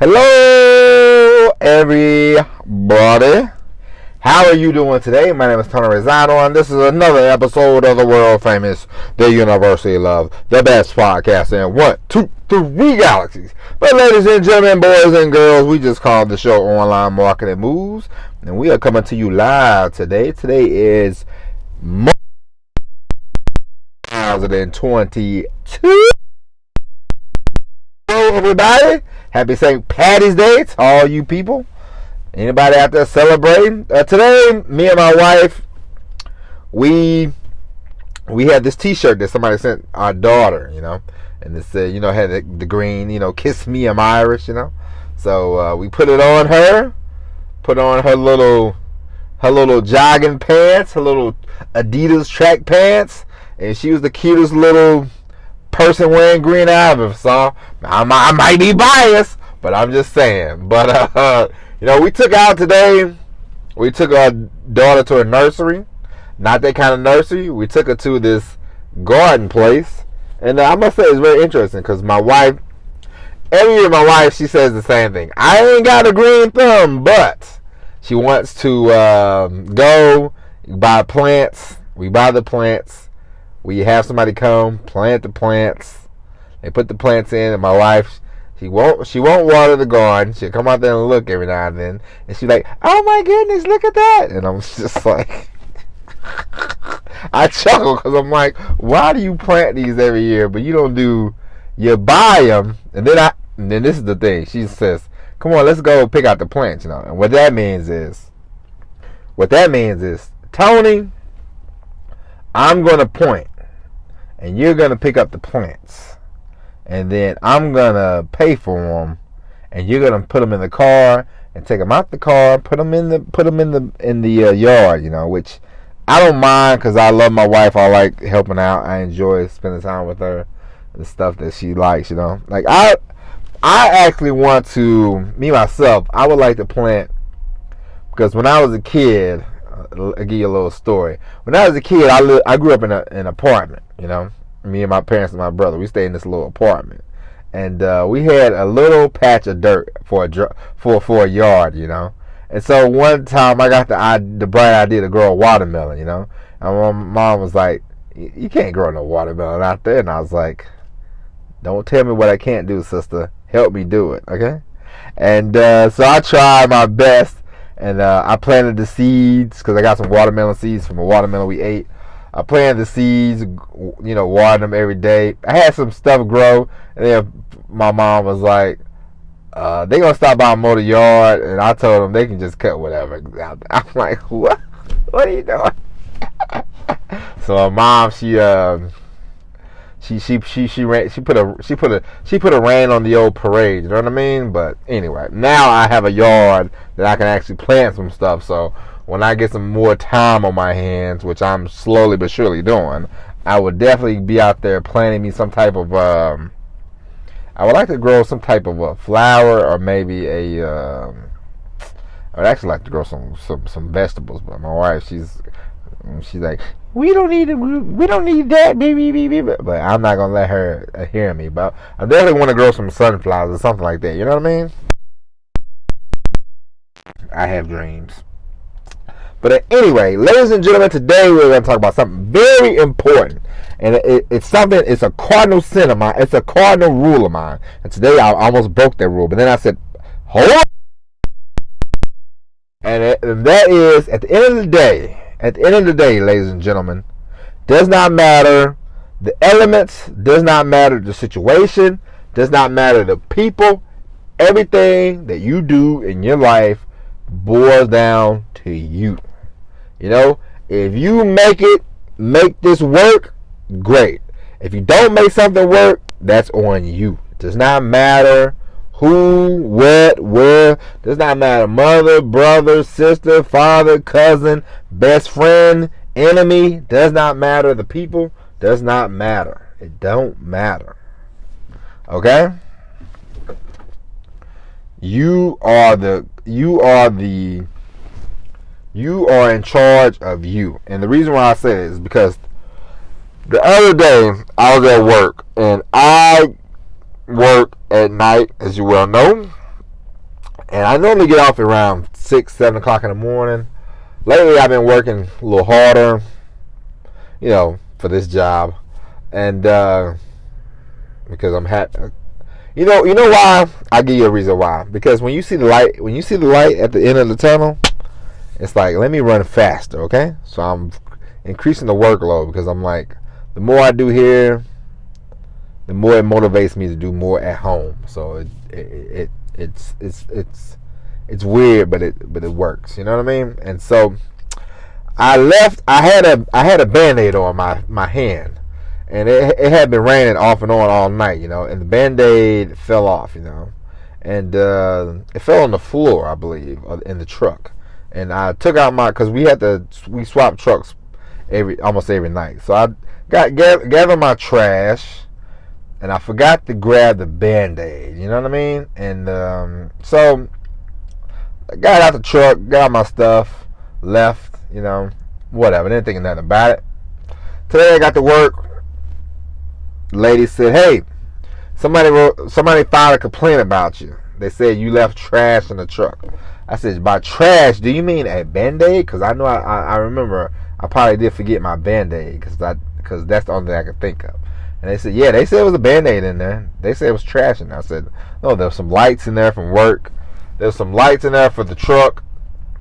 Hello, everybody. How are you doing today? My name is Tony Rosado, and this is another episode of the world famous, the University Love, the best podcast in 1, 2, 3 galaxies. But ladies and gentlemen, boys and girls, we just called the show Online Marketing Moves, and we are coming to you live today. Today is March 2022. Hello, everybody. Happy St. Patty's Day to all you people. Anybody out there celebrating? Today, me and my wife, we had this T-shirt that somebody sent our daughter, and it said, had the green, kiss me, I'm Irish, So we put it on her, put on her little jogging pants, her little Adidas track pants, and she was the cutest little person wearing green I ever saw. I might be biased, but I'm just saying. But we took out today. We took our daughter to a nursery, not that kind of nursery. We took her to this garden place, and I must say it's very interesting because my wife, every year my wife, she says the same thing. I ain't got a green thumb, but she wants to go buy plants. We buy the plants. We have somebody come plant the plants. They put the plants in, and my wife, she won't water the garden. She'll come out there and look every now and then, and she's like, "Oh my goodness, look at that!" And I'm just like, I chuckle because I'm like, "Why do you plant these every year, but you don't do? You buy them, and then this is the thing." She says, "Come on, let's go pick out the plants," And what that means is, Tony, I'm gonna point, and you're gonna pick up the plants, and then I'm gonna pay for them, and you're gonna put them in the car and take them out the car, put them in the yard, which I don't mind because I love my wife. I like helping out. I enjoy spending time with her and stuff that she likes. Like I actually want to, me myself, I would like to plant, because when I was a kid, I'll give you a little story. When I was a kid, I grew up in an apartment. Me and my parents and my brother, we stayed in this little apartment, and we had a little patch of dirt for a yard. And so one time I got the bright idea to grow a watermelon. And my mom was like, "You can't grow no watermelon out there." And I was like, "Don't tell me what I can't do, sister. Help me do it, okay?" And so I tried my best. And I planted the seeds because I got some watermelon seeds from a watermelon we ate. I planted the seeds, watered them every day. I had some stuff grow, and then my mom was like, "They gonna stop by and mow the yard," and I told them they can just cut whatever. I'm like, "What? What are you doing?" So my mom, she put a rein on the old parade, you know what I mean? But anyway, now I have a yard that I can actually plant some stuff. So when I get some more time on my hands, which I'm slowly but surely doing, I would definitely be out there planting me some type of I would like to grow some type of a flower, or maybe I would actually like to grow some vegetables. But my wife, she's like, we don't need that, baby. But I'm not gonna let her hear me. But I definitely want to grow some sunflowers or something like that. You know what I mean? I have dreams. But anyway, ladies and gentlemen, today we're gonna talk about something very important, and it's a cardinal sin of mine. It's a cardinal rule of mine. And today I almost broke that rule, but then I said, hold on. And that is, at the end of the day, ladies and gentlemen, does not matter the elements, does not matter the situation, does not matter the people. Everything that you do in your life boils down to you. If you make this work, great. If you don't make something work, that's on you. It does not matter who, what, where. Does not matter mother, brother, sister, father, cousin, best friend, enemy. Does not matter the people. Does not matter. It don't matter. Okay? You are in charge of you. And the reason why I say it is because the other day I was at work, and I work at night, as you well know. And I normally get off around 6, 7 o'clock in the morning. Lately, I've been working a little harder, for this job. And because I'm happy. You know why? I'll give you a reason why. Because when you see the light at the end of the tunnel, it's like, let me run faster, okay? So I'm increasing the workload because I'm like, the more I do here, the more it motivates me to do more at home. So it's weird, but it works. You know what I mean? And so I left. I had a Band-Aid on my hand. And it had been raining off and on all night, and the Band-Aid fell off, and it fell on the floor, I believe, in the truck. And I took out because we swap trucks almost every night. So I gathered my trash, and I forgot to grab the Band-Aid, you know what I mean? And so I got out the truck, got out my stuff, left, whatever, didn't think nothing about it. Today I got to work. The lady said, "Hey, somebody filed a complaint about you. They said you left trash in the truck." I said, "By trash, do you mean a Band-Aid? Because I know I remember I probably did forget my Band-Aid because that's the only thing I could think of." And they said, "Yeah, they said it was a Band-Aid in there. They said it was trash in there." I said, "No, there was some lights in there from work. There was some lights in there for the truck.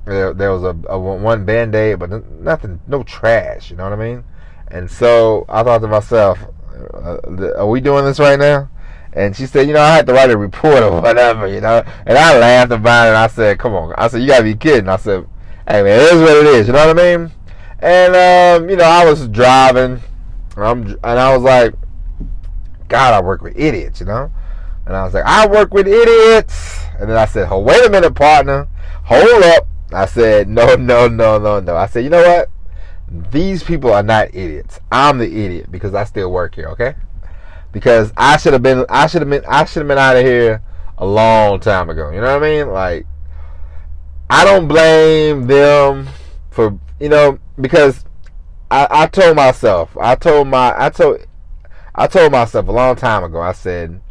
There was a one Band-Aid, but nothing, no trash. You know what I mean?" And so I thought to myself, are we doing this right now? And she said, I had to write a report or whatever, And I laughed about it. And I said, come on. I said, you got to be kidding. I said, hey, man, it is what it is. You know what I mean? And, I was driving. And I was like, God, I work with idiots, And I was like, I work with idiots. And then I said, oh, wait a minute, partner. Hold up. I said, no. I said, you know what? These people are not idiots. I'm the idiot because I still work here, okay? Because I should have been out of here a long time ago. You know what I mean? Like, I don't blame them for, because I told myself a long time ago. I said,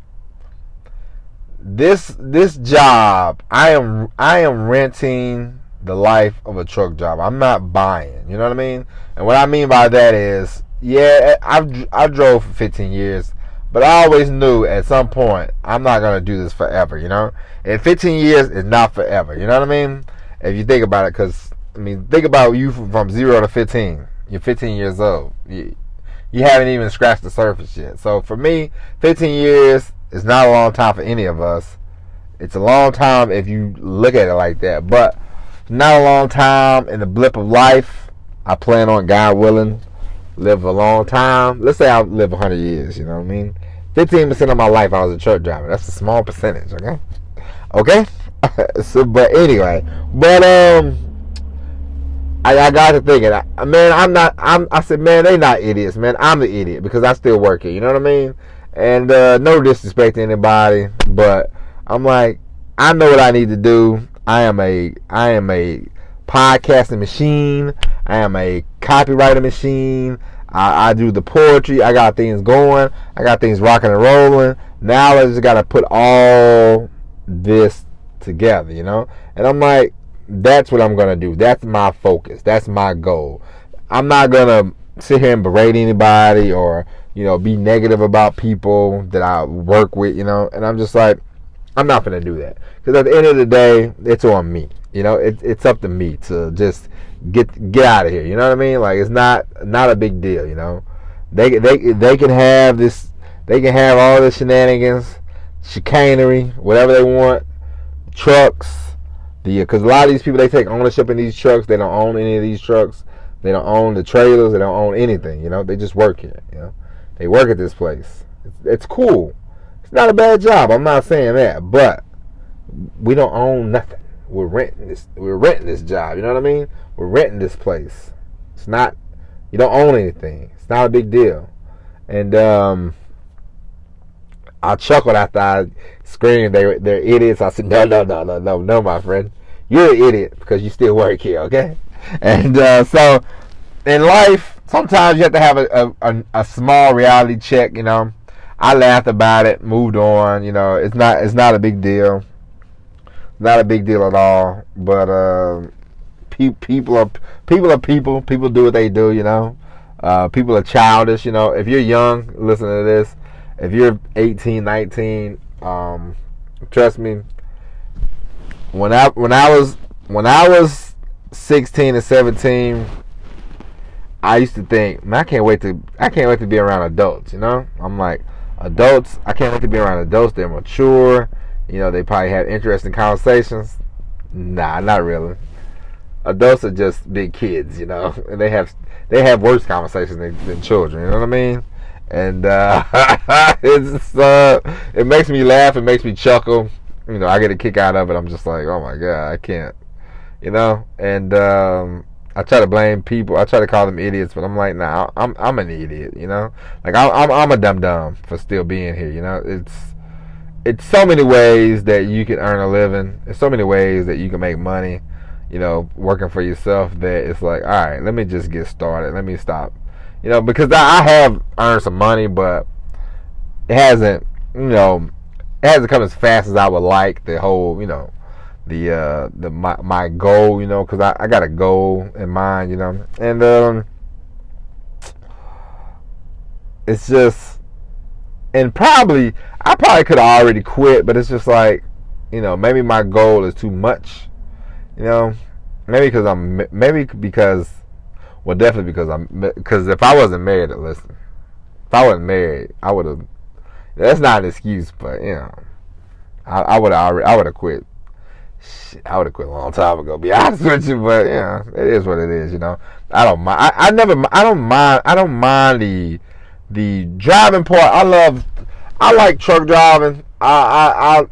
this job, I am renting the life of a truck job. I'm not buying. You know what I mean? And what I mean by that is, yeah, I drove for 15 years, but I always knew at some point I'm not gonna do this forever. And 15 years is not forever. You know what I mean? If you think about it, because think about you from 0 to 15. You're 15 years old. You haven't even scratched the surface yet. So for me, 15 years is not a long time for any of us. It's a long time if you look at it like that, but not a long time in the blip of life. I plan on, God willing, live a long time. Let's say I live 100 years, you know what I mean? 15% of my life I was a truck driver. That's a small percentage, okay? Okay? So, but anyway. But, I got to thinking, I said, man, they not idiots, man. I'm the idiot because I still work here, you know what I mean? And, no disrespect to anybody, but I'm like, I know what I need to do. I am a podcasting machine. I am a copywriter machine. I do the poetry. I got things going. I got things rocking and rolling. Now I just got to put all this together, And I'm like, that's what I'm going to do. That's my focus. That's my goal. I'm not going to sit here and berate anybody or, be negative about people that I work with, And I'm just like, I'm not going to do that. Because at the end of the day, it's on me. It's up to me to just get out of here. You know what I mean? Like, it's not a big deal, They can have this, they can have all this shenanigans, chicanery, whatever they want, trucks. Because a lot of these people, they take ownership in these trucks. They don't own any of these trucks. They don't own the trailers. They don't own anything, They just work here, They work at this place. It's cool. It's not a bad job. I'm not saying that, but we don't own nothing. We're renting this job. You know what I mean? We're renting this place. It's not. You don't own anything. It's not a big deal. And I chuckled after I screamed they're idiots. I said, no, my friend, you're an idiot because you still work here. Okay? And so in life, sometimes you have to have a small reality check. I laughed about it, moved on. It's not a big deal. Not a big deal at all. But people are people. People do what they do. People are childish. If you're young, listen to this. If you're 18, 19, trust me. When I was 16 and 17, I used to think, man, I can't wait to be around adults. I'm like, adults. I can't wait to be around adults. They're mature. They probably have interesting conversations. Nah, not really. Adults are just big kids, and they have worse conversations than children. You know what I mean? And it makes me laugh. It makes me chuckle. I get a kick out of it. I'm just like, oh my god, I can't. And I try to blame people. I try to call them idiots, but I'm like, nah, I'm an idiot. Like I'm a dumb for still being here. It's so many ways that you can earn a living. There's so many ways that you can make money. Working for yourself. That it's like, all right, let me just get started. Let me stop. Because I have earned some money, but it hasn't come as fast as I would like. The whole, my goal, because I got a goal in mind, and it's just, and I probably could have already quit, but it's just like, maybe my goal is too much, maybe because well, definitely because if I wasn't married, listen, if I wasn't married, I would have. That's not an excuse, but I would have quit. Shit, I would have quit a long time ago. Be honest with you, but it is what it is. I don't mind. I don't mind the driving part. I like truck driving. I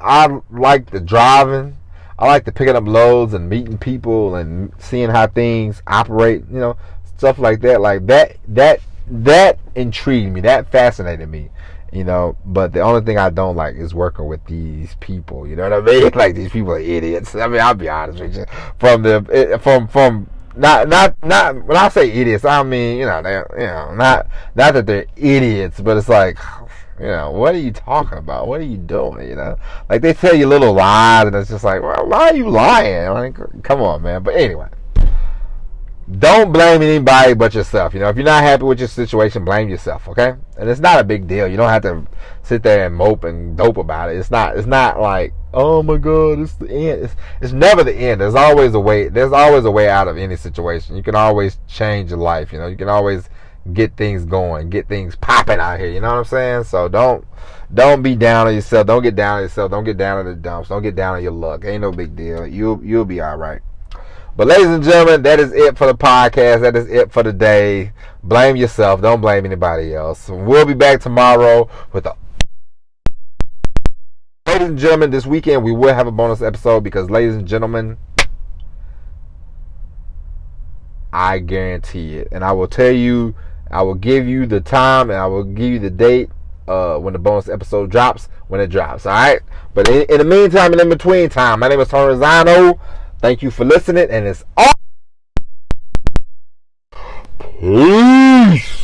like the driving. I like the picking up loads and meeting people and seeing how things operate. Stuff like that. Like that intrigued me. That fascinated me. But the only thing I don't like is working with these people. You know what I mean? Like, these people are idiots. I mean, I'll be honest with you. From not when I say idiots, I mean not that they're idiots, but it's like, what are you talking about? What are you doing? Like, they tell you little lies, and it's just like, well, why are you lying? Like, come on, man. But anyway. Don't blame anybody but yourself. If you're not happy with your situation, blame yourself, okay? And it's not a big deal. You don't have to sit there and mope and dope about it. It's not like, oh my god, it's the end. It's never the end. There's always a way. There's always a way out of any situation. You can always change your life. You can always get things going, get things popping out here. You know what I'm saying? So don't be down on yourself. Don't get down on yourself. Don't get down on the dumps. Don't get down on your luck. Ain't no big deal. You'll be all right. But ladies and gentlemen, that is it for the podcast. That is it for the day. Blame yourself. Don't blame anybody else. We'll be back tomorrow with the... Ladies and gentlemen, this weekend we will have a bonus episode because, ladies and gentlemen, I guarantee it. And I will tell you, I will give you the time and I will give you the date when the bonus episode drops, when it drops. All right? But in the meantime and in between time, my name is Tony Rosano. Thank you for listening, and it's all. Peace.